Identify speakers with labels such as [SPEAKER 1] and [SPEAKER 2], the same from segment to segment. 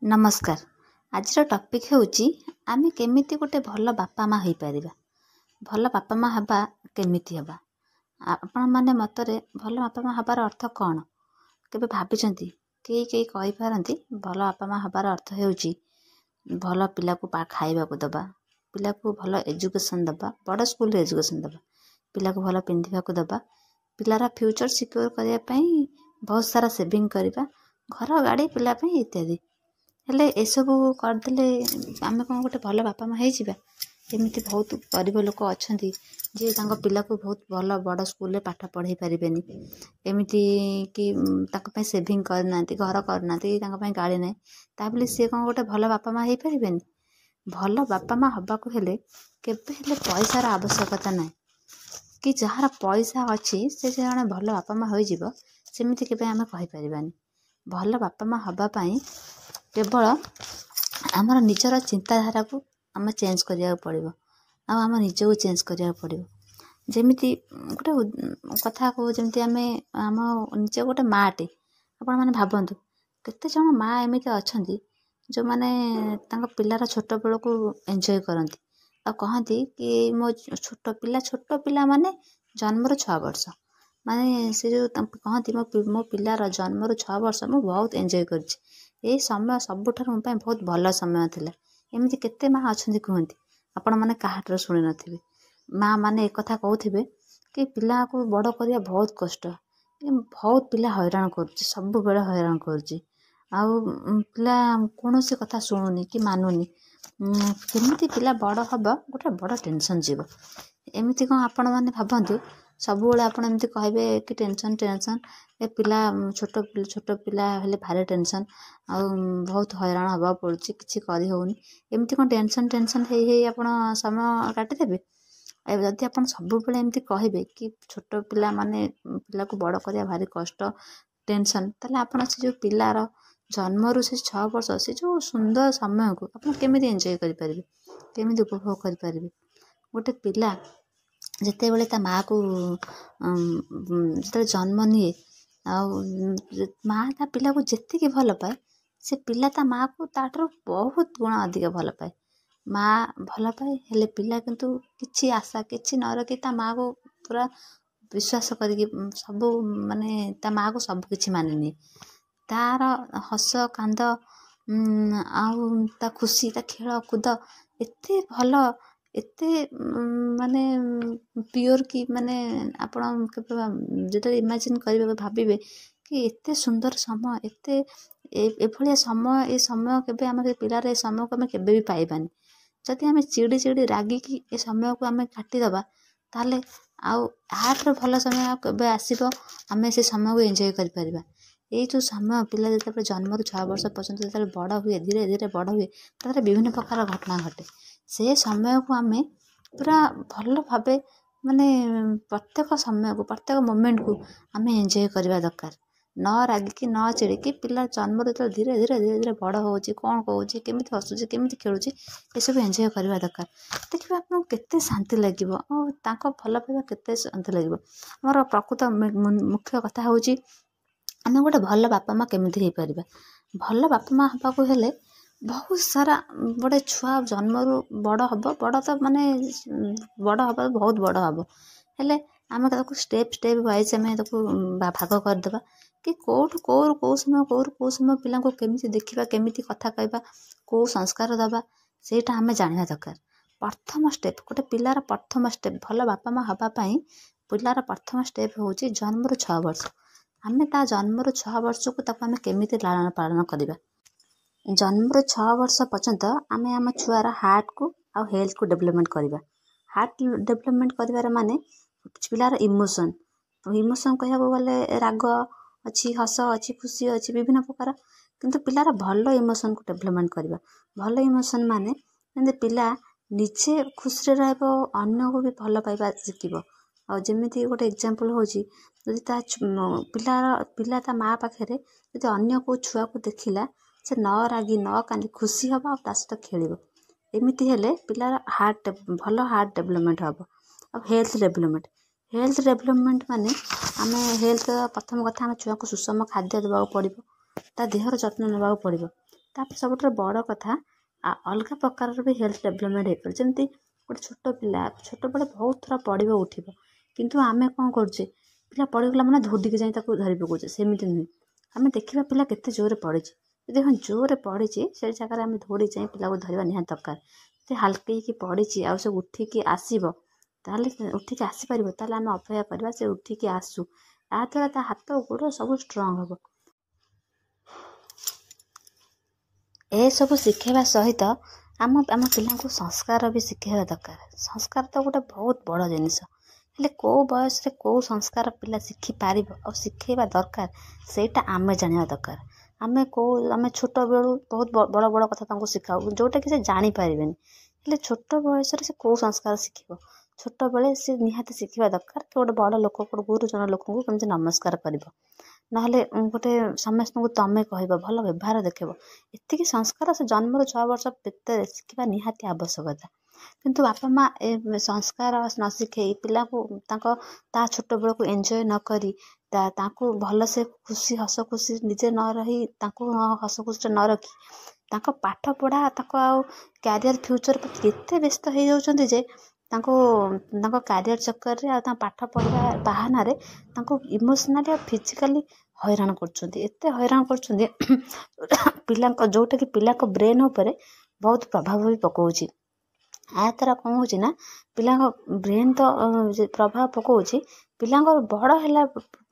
[SPEAKER 1] नमस्कार। आज टॉपिक होउची आमे केमिति गोटे भल बापा माँ होइपारिबा। भल बापा माँ हबा केमिति हबा आपण माने मतरे भल बापा माँ हबार अर्थ कौन केबे भाबिचंती? केई कहि पारंती भल बापा माँ हबार अर्थ होउची भल पिला को खाइबा को दबा, पिला को भल एजुकेशन दबा, बड़ स्कूल रे एजुकेशन दबा, पिला को भल पिंधिबा को दबा, पिलार फ्यूचर सिक्योर करिया पई बहुत सारा सेविंग करिबा, घर गाड़ी पिला पई इत्यादि। हेले एसबू करदेले आमे कौन गोटे भल बापा माँ होइजिबा? एमिति बहुत गरीब लोक अछंती जे तांको पिला को बहुत भल बड़ स्कूल रे पाठ पढ़ाई पारिबेनी, एमिति कि तांको पई सेविंग करनांती, घर करनांती, तांको पई गाड़ी नै, ता बोली से कौन गोटे भल बापा माँ होई पारिबेनी? भल बापा माँ हबा को हेले केबे हेले पैसार आवश्यकता नै कि जहार पैसा अछि से जणे भल बापा माँ होइजिबो सेमिति केबे आमे कहि पारिबानी। भल बापा माँ हबा पई केवल आमर निजर चिंताधारा को आम चेंज करिया पड़िबो, आम निजको चेंज करिया पड़िबो। जेमिति गोटे कथा को जेमिति आमे आम निज गोटे माटे आपण माने भाबंतु केते जण माँ एमिति अछंती जो माने तांको पिलार छोट बेल को एंजॉय करंती आ कहंती कि मो छोट पिला माने जन्मर 6 वर्ष माने से जो कहंती मो पिलार जन्मर 6 वर्ष मु बहुत एंजॉय करछि, ए समय सबुठार मो पई बहुत भल समय थिला। एमिति केते माँ अछंती कहंती आपण माने काहाटर सुनि नथिबे। माँ माने एक कथा कहउथिबे कि पिला को बड़ करिया बहुत कष्ट, बहुत पिला हैरान करछि, सब बेले हैरान करछि, आउ पिला कोनोसी कथा सुनुनी कि मानुनी, केमिति पिला बड़ हबा गोटे बड़ टेंशन जीव। एमिति कोन आपण माने भाबंतु सब बेले आपण एमिति कहबे कि टेंशन ए पिला छोट पिला हेले भारी टेंशन आ बहुत हैरान हबा पड़ुछि, किछि करि होउनी, एमिति कोन टेंशन हेई आपण समय काटि देबे? ए जदि आपण सब बेले एमिति कहबे कि छोट पिला माने पिला को बड़ करिया भारी कष्ट टेंशन, ताले आपण से जो पिलार जन्मरु से 6 वर्ष से जो सुंदर समय को आपण केमिति एंजॉय करि परिबे, केमिति उपभोग करि परिबे? गोटे पिला जेते बेले ता माँ को जेते जन्म निये आ माँ ता पिला को जेति के भल पाए से पिला ता माँ को ताठरो बहुत गुण अधिक भल पाए। माँ भल पाए हेले पिला किंतु किछि आशा किछि न रखि ता माँ को पूरा विश्वास करके सब माने ता माँ को सब किछि मानिनी, तार हस कांद आउ ता खुशी ता खेल कूद एते भल एते माने प्योर कि माने आपण जेते इमेजिन करिबे भाबिबे कि एते सुंदर समय एते एभलिया समय ए समय केबे हम पिलार ए समय को हम केबे भी पाइबानी। जदि आमे चिड़ी रागी कि ए समय को आमे काटी दबा ताले आउ आठर भल समय केबे आसीबो आमे से समय को एंजॉय करि परिबा। ए जो समय पिला जेते जन्म 6 वर्ष पर्यंत जेते बड़ हुए धीरे धीरे बड़ हुए तारे विभिन्न प्रकार घटना घटे, से समय को आमे पूरा भल भाबे माने प्रत्येक समय को प्रत्येक मोमेंट को आमे एंजॉय करबा दरकार, न रागी कि न चिड़ी कि पिला जन्म धीरे धीरे बड़ होउची, कोन कहउची, केमिति हसुची, केमिति खेलुची, ए सब एंजॉय करबा दरकार। देखिबा आपन केते शांति लागिबो आ तांको भल पाइबा केते शांति लागिबो। हमर प्रकृत मुख्य कथा होउची आमे गोटे भल बापा माँ केमिति हेई परिबा। भल बापा माँ हबा को हेले बहुत सारा बड़े छुआ जन्मरु बड़ हबो, बड़ तो माने बड़ हबो बहुत बड़ हबो, हेले आमे ताको स्टेप वाइज आमे ताको भाग कर देबा कि को समय पिला को केमिति देखिबा, केमिति कथा कहबा, को संस्कार दबा सेटा आमे जानिबा दरकार। प्रथम स्टेप गोटे पिलार प्रथम स्टेप भल बापा माँ हबा पई पिलार प्रथम स्टेप होउची जन्मरु 6 वर्ष। आमे ता जन्मरु 6 वर्ष को ताको आमे केमिति लालन पालन करिबा। जन्मरु 6 वर्ष पर्यंत आमे आम छुआर हार्ट को आ हेल्थ को डेवलपमेंट करिबा। हार्ट डेवलपमेंट करिवार माने पिलार इमोशन कहया गले राग अच्छी, हस अच्छी, खुशी अच्छी, विभिन्न प्रकार, किंतु पिलार भल इमोशन को डेवलपमेंट करिबा। भल इमोशन माने जंदे पिला निजे खुशी रे रहबो, अन्य को भी भल पाइबा शिखिबो। आ जेमिति गोटे एग्जांपल होची जदि ता पिला ता माँ पाखरे जदि अन्य को छुआ को देखिला से न रागी न कांदी खुशी हबा आ ता सहित खेलिबो, एमिति हेले पिलार हार्ट भल हार्ट डेवलपमेंट हबो। अब हेल्थ डेवलपमेंट माने आमे हेल्थ प्रथम कथा आमे छुआ को सुषम खाद्य देबा पड़िबो, ता देहर जत्न नेबा पड़िबो, ତାପରେ ସବୁଠାରୁ ବଡ଼ କଥା ଅଲଗା ପ୍ରକାରର ବି ହେଲ୍ଥ ଡେଭଲପମେଣ୍ଟ ହେଇପାରେ। ଯେମିତି ଗୋଟେ ଛୋଟ ପିଲା ଛୋଟବେଳେ ବହୁତ ଥର ପଡ଼ିବ ଉଠିବ, କିନ୍ତୁ ଆମେ କ'ଣ କରୁଛେ, ପିଲା ପଡ଼ିଗଲା ମାନେ ଧୌଡ଼ିକି ଯାଇ ତାକୁ ଧରି ପକାଉଛେ। ସେମିତି ନୁହେଁ, ଆମେ ଦେଖିବା ପିଲା କେତେ ଜୋରରେ ପଡ଼ିଛି। ଯଦି ହଁ ଜୋରରେ ପଡ଼ିଛି ସେଇ ଜାଗାରେ ଆମେ ଧୌଡ଼ି ଯାଇ ପିଲାକୁ ଧରିବା ନିହାତି ଦରକାର। ଯଦି ହାଲକେଇକି ପଡ଼ିଛି ଆଉ ସେ ଉଠିକି ଆସିବ, ତାହେଲେ ଉଠିକି ଆସିପାରିବ, ତାହେଲେ ଆମେ ଅପେକ୍ଷା କରିବା ସେ ଉଠିକି ଆସୁ। ତା ଦ୍ୱାରା ତା ହାତ ଗୋଡ଼ ସବୁ ଷ୍ଟ୍ରଙ୍ଗ ହେବ। ଏସବୁ ଶିଖାଇବା ସହିତ ଆମ ପିଲାଙ୍କୁ ସଂସ୍କାର ବି ଶିଖାଇବା ଦରକାର। ସଂସ୍କାର ତ ଗୋଟେ ବହୁତ ବଡ଼ ଜିନିଷ, ହେଲେ କେଉଁ ବୟସରେ କେଉଁ ସଂସ୍କାର ପିଲା ଶିଖିପାରିବ ଆଉ ଶିଖାଇବା ଦରକାର ସେଇଟା ଆମେ ଜାଣିବା ଦରକାର। ଆମେ ଛୋଟବେଳୁ ବହୁତ ବଡ଼ ବଡ଼ କଥା ତାଙ୍କୁ ଶିଖାଉ, ଯେଉଁଟାକି ସେ ଜାଣିପାରିବେନି। ହେଲେ ଛୋଟ ବୟସରେ ସେ କେଉଁ ସଂସ୍କାର ଶିଖିବ? ଛୋଟବେଳେ ସେ ନିହାତି ଶିଖିବା ଦରକାର କି ଗୋଟେ ବଡ଼ ଲୋକ, ଗୋଟେ ଗୁରୁଜନ ଲୋକଙ୍କୁ କେମିତି ନମସ୍କାର କରିବ, ନହେଲେ ଗୋଟେ ସମସ୍ତଙ୍କୁ ତମେ କହିବ, ଭଲ ବ୍ୟବହାର ଦେଖେଇବ। ଏତିକି ସଂସ୍କାର ସେ ଜନ୍ମରୁ 6 ବର୍ଷ ଭିତରେ ଶିଖିବା ନିହାତି ଆବଶ୍ୟକତା। କିନ୍ତୁ ବାପା ମା ଏ ସଂସ୍କାର ନ ଶିଖେଇ ପିଲାକୁ ତା ଛୋଟ ବେଳକୁ ଏନ୍ଜୟ ନ କରି ତାଙ୍କୁ ଭଲସେ ଖୁସି ହସ ଖୁସି ନିଜେ ନ ରହି, ତାଙ୍କୁ ହସ ଖୁସିରେ ନ ରଖି ତାଙ୍କ ପାଠ ପଢ଼ା, ତାଙ୍କ ଆଉ କ୍ୟାରିୟର ଫ୍ୟୁଚର ପ୍ରତି ଏତେ ବ୍ୟସ୍ତ ହେଇଯାଉଛନ୍ତି ଯେ ତାଙ୍କ କ୍ୟାରିୟର ଚକ୍କରରେ ଆଉ ତାଙ୍କ ପାଠ ପଢ଼ିବା ବାହାନାରେ ତାଙ୍କୁ ଇମୋସନାଲି ଆଉ ଫିଜିକାଲି ହଇରାଣ କରୁଛନ୍ତି। ଏତେ ହଇରାଣ କରୁଛନ୍ତି ଯେଉଁଟାକି ପିଲାଙ୍କ ବ୍ରେନ୍ ଉପରେ ବହୁତ ପ୍ରଭାବ ବି ପକାଉଛି। ଏହା ଦ୍ୱାରା କ'ଣ ହେଉଛି ନା, ପିଲାଙ୍କ ବ୍ରେନ୍ ତ ପ୍ରଭାବ ପକାଉଛି, ପିଲାଙ୍କର ବଡ଼ ହେଲା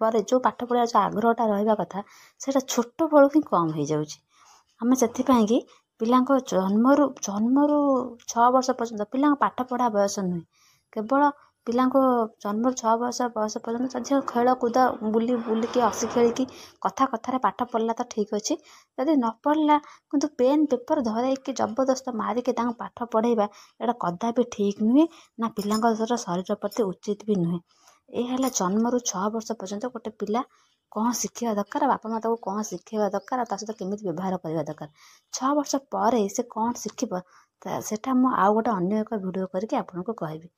[SPEAKER 1] ପରେ ଯେଉଁ ପାଠ ପଢ଼ିବା ଯେଉଁ ଆଗ୍ରହଟା ରହିବା କଥା ସେଇଟା ଛୋଟବେଳୁ ହିଁ କମ୍ ହେଇଯାଉଛି। ଆମେ ସେଥିପାଇଁକି ପିଲାଙ୍କ ଜନ୍ମରୁ 6 ବର୍ଷ ପର୍ଯ୍ୟନ୍ତ ପିଲାଙ୍କ ପାଠ ପଢ଼ା ବୟସ ନୁହେଁ, କେବଳ ପିଲାଙ୍କ ଜନ୍ମରୁ 6 ବର୍ଷ ବୟସ ପର୍ଯ୍ୟନ୍ତ ଯଦି ଖେଳକୁଦ ବୁଲିକି ହସି ଖେଳିକି କଥାରେ ପାଠ ପଢ଼ିଲା ତ ଠିକ୍ ଅଛି। ଯଦି ନ ପଢ଼ିଲା କିନ୍ତୁ ପେନ୍ ପେପର୍ ଧରେଇକି ଜବରଦସ୍ତ ମାରିକି ତାଙ୍କୁ ପାଠ ପଢ଼େଇବା ଏଇଟା କଦାପି ଠିକ୍ ନୁହେଁ, ନା ପିଲାଙ୍କର ଶରୀର ପ୍ରତି ଉଚିତ ବି ନୁହେଁ। ଏ ହେଲା ଜନ୍ମରୁ 6 ବର୍ଷ ପର୍ଯ୍ୟନ୍ତ ଗୋଟେ ପିଲା କ'ଣ ଶିଖିବା ଦରକାର, ବାପା ମା ତାକୁ କ'ଣ ଶିଖେଇବା ଦରକାର, ଆଉ ତା ସହିତ କେମିତି ବ୍ୟବହାର କରିବା ଦରକାର। 6 ବର୍ଷ ପରେ ସେ କ'ଣ ଶିଖିବ ସେଟା ମୁଁ ଆଉ ଗୋଟେ ଅନ୍ୟ ଏକ ଭିଡ଼ିଓ କରିକି ଆପଣଙ୍କୁ କହିବି।